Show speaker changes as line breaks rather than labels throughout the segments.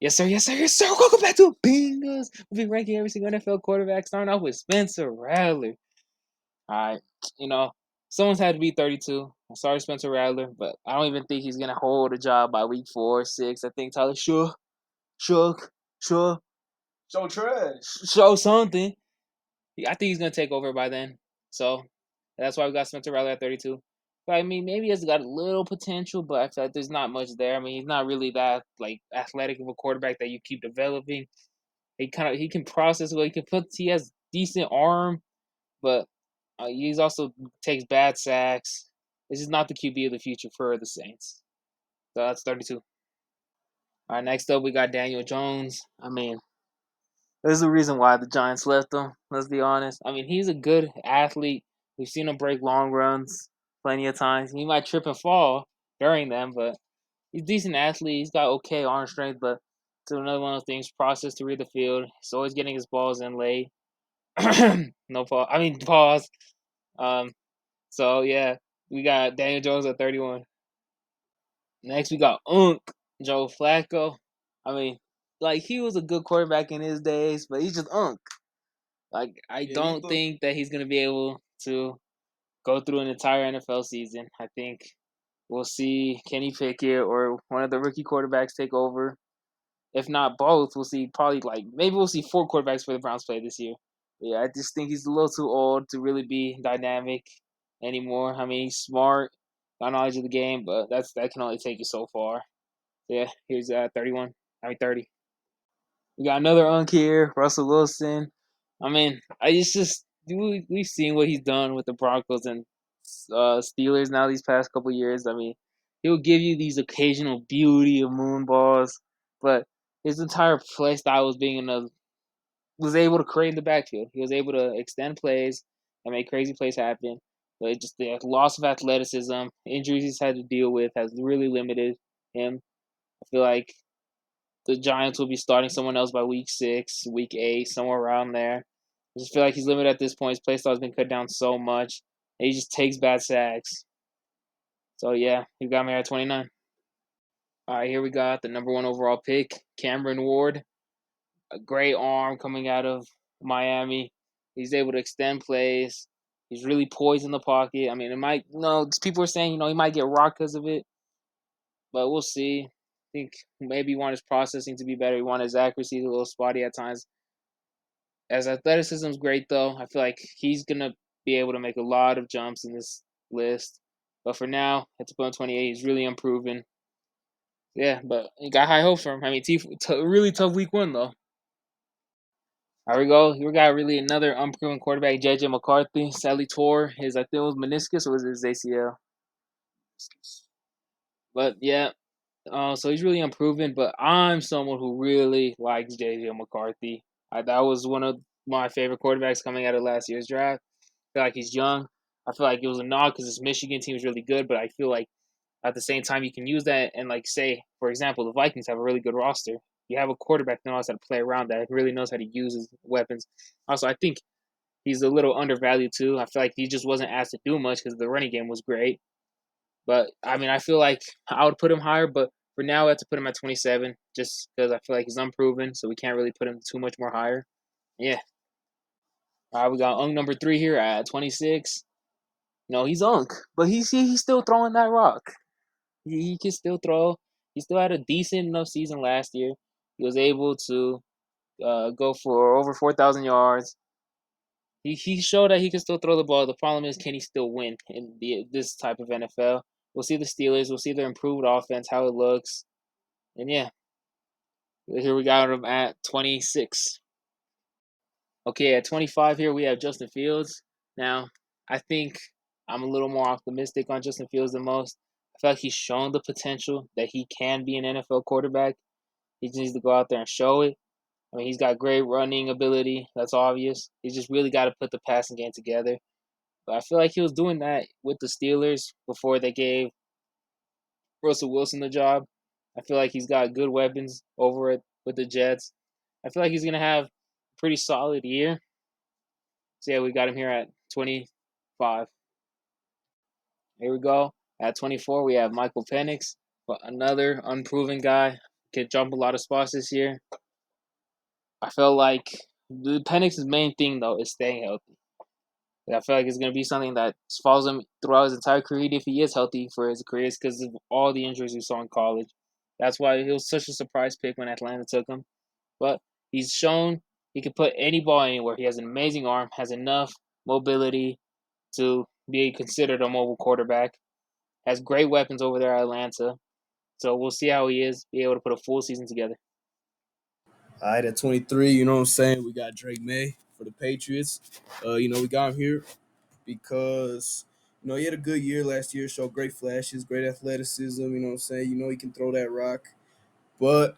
Yes, sir. Yes, sir. Yes, sir. Welcome back to Bingos. We'll be ranking every single NFL quarterback, starting off with Spencer Rattler. All right. You know, someone's had to be 32. I'm sorry, Spencer Rattler, but I don't even think he's going to hold a job by week 4 or 6. I think Tyler Shook, sure,
So trash.
show something. I think he's going to take over by then. So that's why we got Spencer Rattler at 32. But I mean, maybe he's got a little potential, but I feel like there's not much there. I mean, he's not really that like athletic of a quarterback that you keep developing. He can process well. He has decent arm, but he's also takes bad sacks. This is not the QB of the future for the Saints. So that's 32. All right, next up we got Daniel Jones. I mean, there's a reason why the Giants left him. Let's be honest. I mean, he's a good athlete. We've seen him break long runs plenty of times. He might trip and fall during them, but he's a decent athlete. He's got okay arm strength, but it's another one of those things. Process to read the field. He's always getting his balls in late. No pause. I mean pause. Um. So yeah, we got Daniel Jones at 31. Next, we got Joe Flacco. I mean, like he was a good quarterback in his days, but he's just Like I don't think that he's gonna be able to go through an entire NFL season. I think we'll see Kenny Pickett or one of the rookie quarterbacks take over. If not both, we'll see probably like maybe we'll see 4 quarterbacks for the Browns play this year. Yeah, I just think he's a little too old to really be dynamic anymore. I mean, he's smart, got knowledge of the game, but that can only take you so far. Yeah, here's 31. I mean 30. We got another unk here, Russell Wilson. I mean, we've seen what he's done with the Broncos and Steelers now these past couple years. I mean, he'll give you these occasional beauty of moon balls, but his entire play style was able to create in the backfield. He was able to extend plays and make crazy plays happen. But it just the loss of athleticism, injuries he's had to deal with has really limited him. I feel like the Giants will be starting someone else by week 6, week 8, somewhere around there. I just feel like he's limited at this point. His play style has been cut down so much. And he just takes bad sacks. So yeah, you got me at 29. All right, here we got the number 1 overall pick, Cameron Ward. A great arm coming out of Miami. He's able to extend plays. He's really poised in the pocket. I mean, it might, people are saying, he might get rocked because of it, but we'll see. I think maybe he want his processing to be better. He want his accuracy a little spotty at times. As athleticism is great, though, I feel like he's going to be able to make a lot of jumps in this list. But for now, at the point 28, he's really improving. Yeah, but he got high hopes for him. I mean, really tough week 1, though. There we go. We got really another unproven quarterback, JJ McCarthy. Sadly tore his, I think it was meniscus or was it his ACL? But yeah, so he's really unproven. But I'm someone who really likes JJ McCarthy. That was one of my favorite quarterbacks coming out of last year's draft. I feel like he's young. I feel like it was a nod because this Michigan team is really good, but I feel like at the same time you can use that and like say, for example, the Vikings have a really good roster. You have a quarterback that knows how to play around that, really knows how to use his weapons. Also, I think he's a little undervalued too. I feel like he just wasn't asked to do much because the running game was great. But I mean, I feel like I would put him higher, but for now, I have to put him at 27 just because I feel like he's unproven, so we can't really put him too much more higher. Yeah. All right, we got number 3 here at 26. No, he's but he's still throwing that rock. He can still throw. He still had a decent enough season last year. He was able to go for over 4,000 yards. He showed that he can still throw the ball. The problem is, can he still win in this type of NFL? We'll see the Steelers. We'll see their improved offense, how it looks, and yeah, here we got him at 26. Okay, at 25 here we have Justin Fields. Now, I think I'm a little more optimistic on Justin Fields than most. I feel like he's shown the potential that he can be an NFL quarterback. He just needs to go out there and show it. I mean, he's got great running ability. That's obvious. He's just really got to put the passing game together. But I feel like he was doing that with the Steelers before they gave Russell Wilson the job. I feel like he's got good weapons over it with the Jets. I feel like he's gonna have a pretty solid year. So yeah, we got him here at 25. Here we go. At 24, we have Michael Penix, but another unproven guy. Could jump a lot of spots this year. I feel like the Penix's main thing though is staying healthy. I feel like it's gonna be something that follows him throughout his entire career if he is healthy for his career, because of all the injuries we saw in college. That's why he was such a surprise pick when Atlanta took him. But he's shown he can put any ball anywhere. He has an amazing arm, has enough mobility to be considered a mobile quarterback. Has great weapons over there at Atlanta. So we'll see how he is, be able to put a full season together.
All right, at 23, you know what I'm saying? We got Drake May for the Patriots. We got him here because, he had a good year last year, showed great flashes, great athleticism, you know what I'm saying? He can throw that rock. But,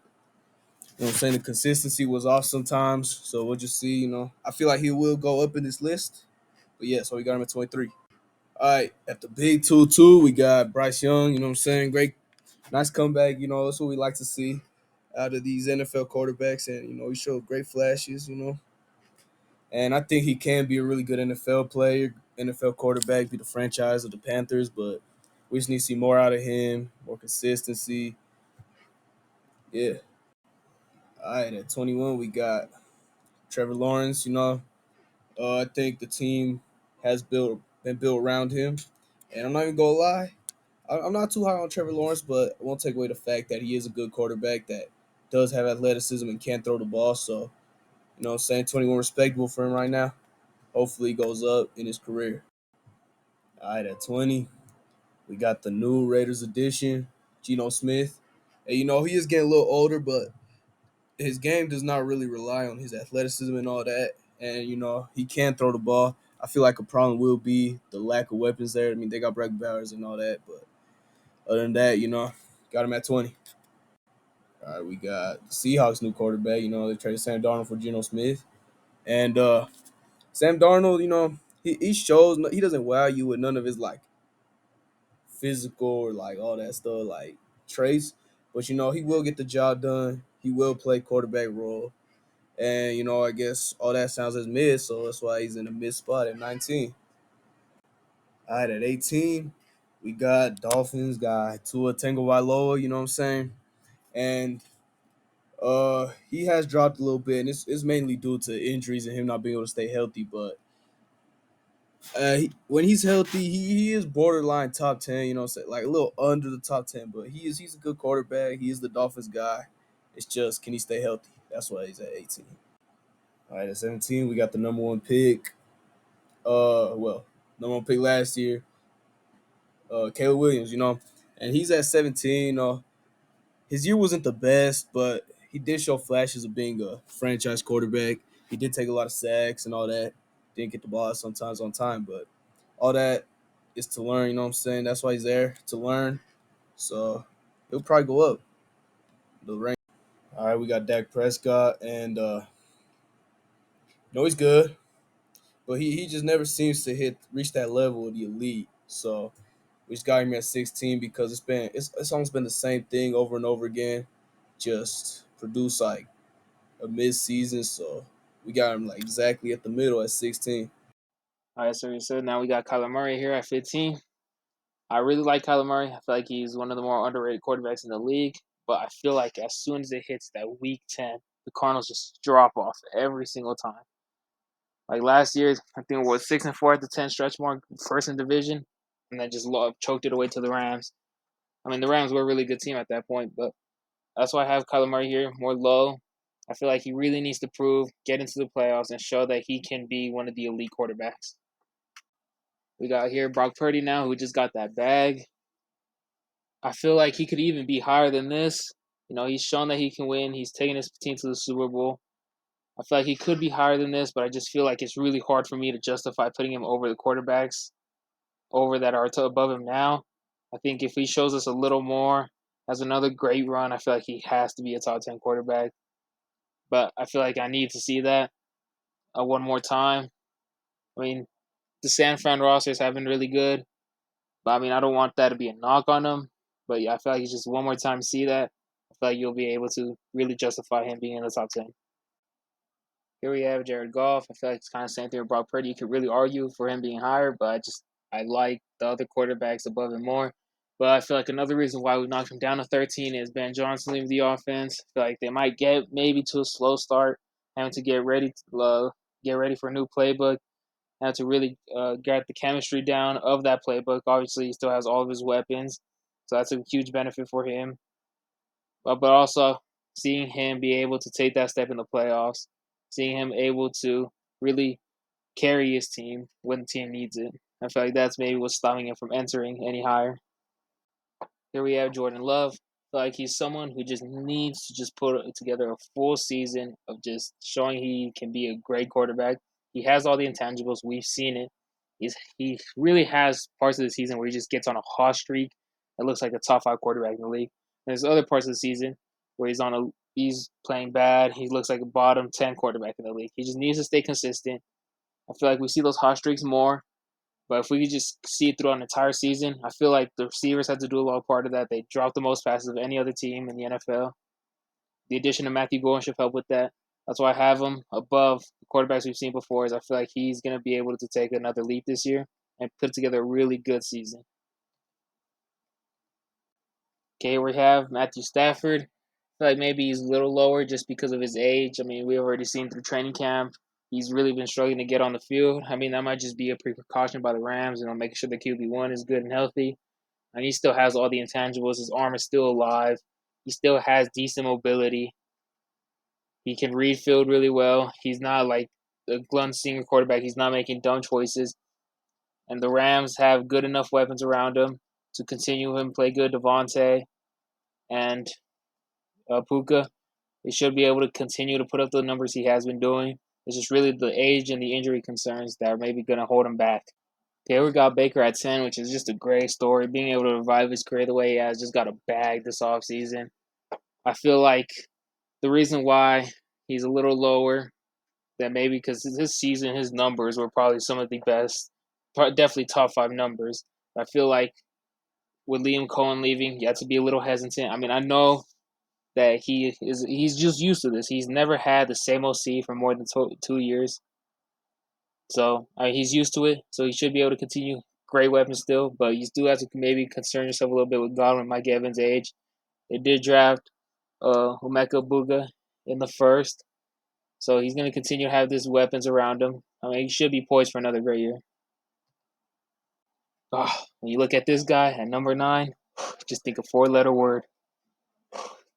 the consistency was off sometimes. So we'll just see, I feel like he will go up in this list. But yeah, so we got him at 23. All right, at the big 2-2, we got Bryce Young, you know what I'm saying? Great, nice comeback, that's what we like to see out of these NFL quarterbacks. And, he showed great flashes, And I think he can be a really good NFL player, NFL quarterback, be the franchise of the Panthers, but we just need to see more out of him, more consistency. Yeah. All right, at 21, we got Trevor Lawrence, I think the team has been built around him. And I'm not even going to lie, I'm not too high on Trevor Lawrence, but I won't take away the fact that he is a good quarterback that does have athleticism and can throw the ball. So, I'm saying 21 respectable for him right now. Hopefully he goes up in his career. All right, at 20, we got the new Raiders edition, Geno Smith. And, he is getting a little older, but his game does not really rely on his athleticism and all that. And, he can throw the ball. I feel like a problem will be the lack of weapons there. I mean, they got Breck Bowers and all that, but other than that, got him at 20. All right, we got the Seahawks new quarterback. They traded Sam Darnold for Geno Smith. And Sam Darnold, he shows he doesn't wow you with none of his like physical or like all that stuff like traits, but he will get the job done. He will play quarterback role, and I guess all that sounds as mid, so that's why he's in a mid spot at 19. All right, at 18, we got Dolphins guy Tua Tagovailoa. You know what I'm saying, and he has dropped a little bit, and it's mainly due to injuries and him not being able to stay healthy, but. When he's healthy, he is borderline top 10. Like a little under the top 10, but he's a good quarterback. He is the Dolphins guy. It's just can he stay healthy? That's why he's at 18. All right, at 17, we got the number one pick. Number one pick last year, Caleb Williams. And he's at 17. His year wasn't the best, but he did show flashes of being a franchise quarterback. He did take a lot of sacks and all that. Didn't get the ball sometimes on time, but all that is to learn. You know what I'm saying? That's why he's there to learn. So he'll probably go up the rank. All right, we got Dak Prescott, and he's good, but he just never seems to reach that level of the elite. So we just got him at 16 because it's almost been the same thing over and over again. Just produce like a mid-season, so we got him like exactly at the middle at 16.
All right, so now we got Kyler Murray here at 15. I really like Kyler Murray. I feel like he's one of the more underrated quarterbacks in the league. But I feel like as soon as it hits that week 10, the Cardinals just drop off every single time. Like last year, I think it was 6-4 at the 10 stretch mark, first in division, and then just choked it away to the Rams. I mean, the Rams were a really good team at that point, but that's why I have Kyler Murray here more low. I feel like he really needs to prove, get into the playoffs, and show that he can be one of the elite quarterbacks. We got here Brock Purdy now, who just got that bag. I feel like he could even be higher than this. He's shown that he can win. He's taken his team to the Super Bowl. I feel like he could be higher than this, but I just feel like it's really hard for me to justify putting him over the quarterbacks over that are above him now. I think if he shows us a little more, has another great run, I feel like he has to be a top 10 quarterback. But I feel like I need to see that one more time. I mean, the San Fran rosters have been really good, but I mean, I don't want that to be a knock on him. But yeah, I feel like just one more time see that, I feel like you'll be able to really justify him being in the top 10. Here we have Jared Goff. I feel like it's kind of the same thing with Brock Purdy. You could really argue for him being higher, but I like the other quarterbacks above him more. But I feel like another reason why we knocked him down to 13 is Ben Johnson leaving the offense. I feel like they might get maybe to a slow start, having to get ready for a new playbook, and to really get the chemistry down of that playbook. Obviously, he still has all of his weapons, so that's a huge benefit for him. But also seeing him be able to take that step in the playoffs, seeing him able to really carry his team when the team needs it. I feel like that's maybe what's stopping him from entering any higher. Here we have Jordan Love. Like he's someone who just needs to just put together a full season of just showing he can be a great quarterback. He has all the intangibles. We've seen it. He really has parts of the season where he just gets on a hot streak. It looks like a top five quarterback in the league. And there's other parts of the season where he's playing bad. He looks like a bottom 10 quarterback in the league. He just needs to stay consistent. I feel like we see those hot streaks more. But if we could just see it through an entire season, I feel like the receivers had to do a lot of part of that. They dropped the most passes of any other team in the NFL. The addition of Matthew Gordon should help with that. That's why I have him above the quarterbacks we've seen before. Is I feel like he's going to be able to take another leap this year and put together a really good season. Okay, we have Matthew Stafford. I feel like maybe he's a little lower just because of his age. I mean, we've already seen through training camp. He's really been struggling to get on the field. I mean, that might just be a precaution by the Rams, making sure the QB1 is good and healthy. And he still has all the intangibles. His arm is still alive. He still has decent mobility. He can read field really well. He's not like a Glenn Singer quarterback. He's not making dumb choices. And the Rams have good enough weapons around him to continue him play good. Devontae and Puka. He should be able to continue to put up the numbers he has been doing. It's just really the age and the injury concerns that are maybe going to hold him back. Okay, we got Baker at 10, which is just a great story. Being able to revive his career the way he has, just got a bag this offseason. I feel like the reason why he's a little lower than maybe because his season, his numbers were probably some of the best, definitely top five numbers. I feel like with Liam Cohen leaving, you have to be a little hesitant. I mean, I know that he's just used to this. He's never had the same OC for more than 2 years. So he's used to it. So he should be able to continue. Great weapon still, but you still have to maybe concern yourself a little bit with Godwin, Mike Evans' age. They did draft Emeka Buga in the first, so he's going to continue to have these weapons around him. I mean, he should be poised for another great year. Oh, when you look at this guy at number 9, just think a four-letter word.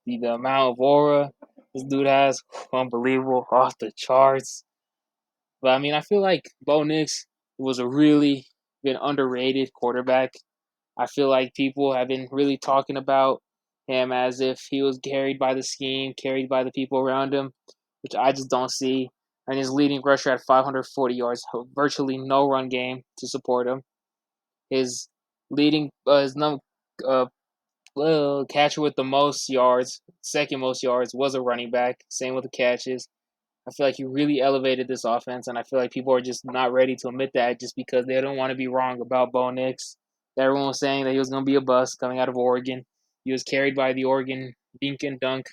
The amount of aura this dude has, unbelievable, off the charts. But I mean, I feel like Bo Nix was a really been underrated quarterback. I feel like people have been really talking about him as if he was carried by the scheme, carried by the people around him, which I just don't see. And his leading rusher at 540 yards, virtually no run game to support him. His leading, his uh, catcher with the most yards, second most yards, was a running back. Same with the catches. I feel like he really elevated this offense, and I feel like people are just not ready to admit that just because they don't want to be wrong about Bo Nix. Everyone was saying that he was going to be a bust coming out of Oregon. He was carried by the Oregon dink and dunk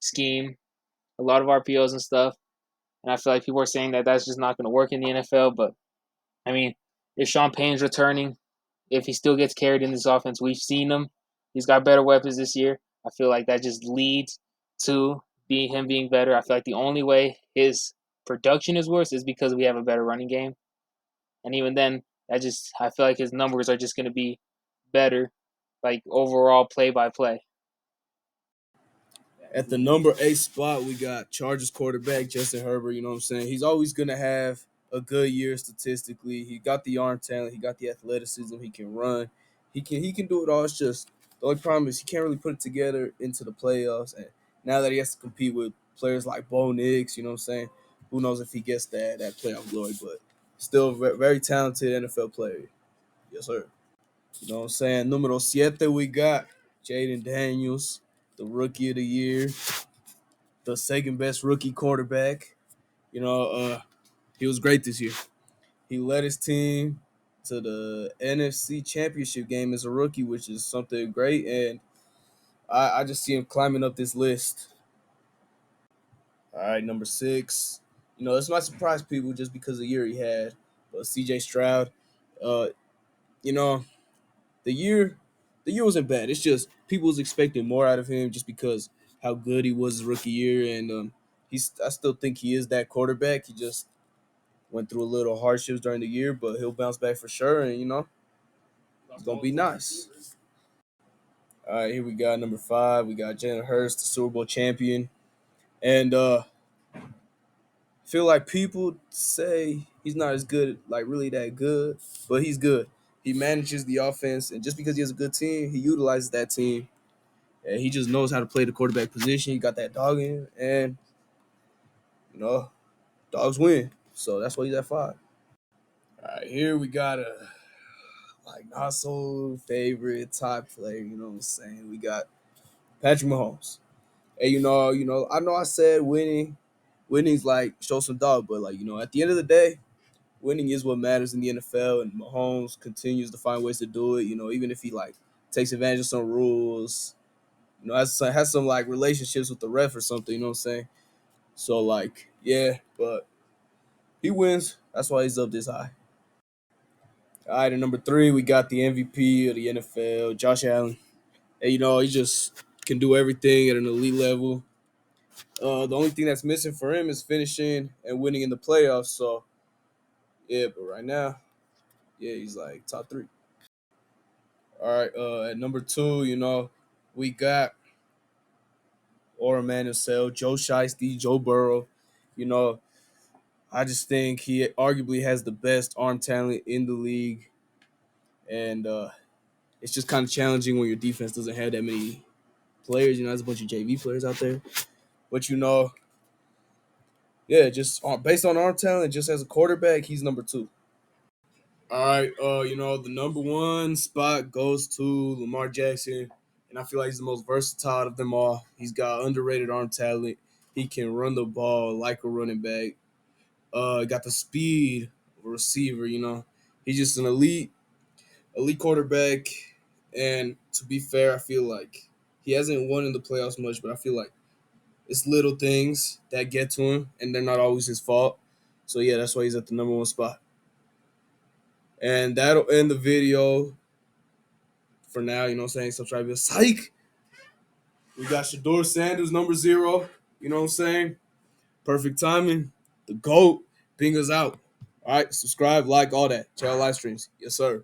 scheme, a lot of RPOs and stuff. And I feel like people are saying that that's just not going to work in the NFL. But, I mean, if Sean Payne's returning, if he still gets carried in this offense, we've seen him. He's got better weapons this year. I feel like that just leads to him being better. I feel like the only way his production is worse is because we have a better running game. And even then, I feel like his numbers are just going to be better, like overall play by play.
At the number 8 spot, we got Chargers quarterback Justin Herbert. You know what I'm saying? He's always going to have a good year statistically. He got the arm talent. He got the athleticism. He can run. He can do it all. It's just the only problem is he can't really put it together into the playoffs. And now that he has to compete with players like Bo Nix, you know what I'm saying? Who knows if he gets that playoff glory? But still, very talented NFL player. Yes, sir. You know what I'm saying? Numero 7, we got Jaden Daniels, the rookie of the year, the second best rookie quarterback. You know, he was great this year. He led his team to the NFC Championship game as a rookie, which is something great. And I just see him climbing up this list. All right, number 6. You know, this might surprise people just because of the year he had. But CJ Stroud, uh, you know, the year the year wasn't bad. It's just people was expecting more out of him just because how good he was his rookie year, and I still think he is that quarterback. He just went through a little hardships during the year, but he'll bounce back for sure, and it's gonna be nice. All right, here we got number 5. We got Jalen Hurts, the Super Bowl champion, and feel like people say he's not as good, like really that good, but he's good. He manages the offense, and just because he has a good team, he utilizes that team, and he just knows how to play the quarterback position. He got that dog in, him, and you know, dogs win. So that's why he's at 5. All right, here we got a like not so favorite top player. You know what I'm saying? We got Patrick Mahomes. And I know I said winning's like show some dog, but like at the end of the day, winning is what matters in the NFL, and Mahomes continues to find ways to do it. Even if he like takes advantage of some rules, has some like relationships with the ref or something. You know what I'm saying? So like, yeah, but he wins. That's why he's up this high. All right, at number 3, we got the MVP of the NFL, Josh Allen. And he just can do everything at an elite level. The only thing that's missing for him is finishing and winning in the playoffs. So yeah, but right now, yeah, he's like top 3. All right, at number 2, we got Aura Man himself, Joe Shiesty, Joe Burrow. You know, I just think he arguably has the best arm talent in the league, and it's just kind of challenging when your defense doesn't have that many players. There's a bunch of JV players out there, but yeah, just based on arm talent, just as a quarterback, he's number 2. All right, the number 1 spot goes to Lamar Jackson, and I feel like he's the most versatile of them all. He's got underrated arm talent. He can run the ball like a running back. Got the speed of a receiver. He's just an elite quarterback. And to be fair, I feel like he hasn't won in the playoffs much, but I feel like it's little things that get to him, and they're not always his fault. So yeah, that's why he's at the number 1 spot. And that'll end the video for now. You know what I'm saying? So try to be a psych. We got Shador Sanders, number 0. You know what I'm saying? Perfect timing. The GOAT. Bing us out. All right. Subscribe, like, all that. Check out live streams. Yes, sir.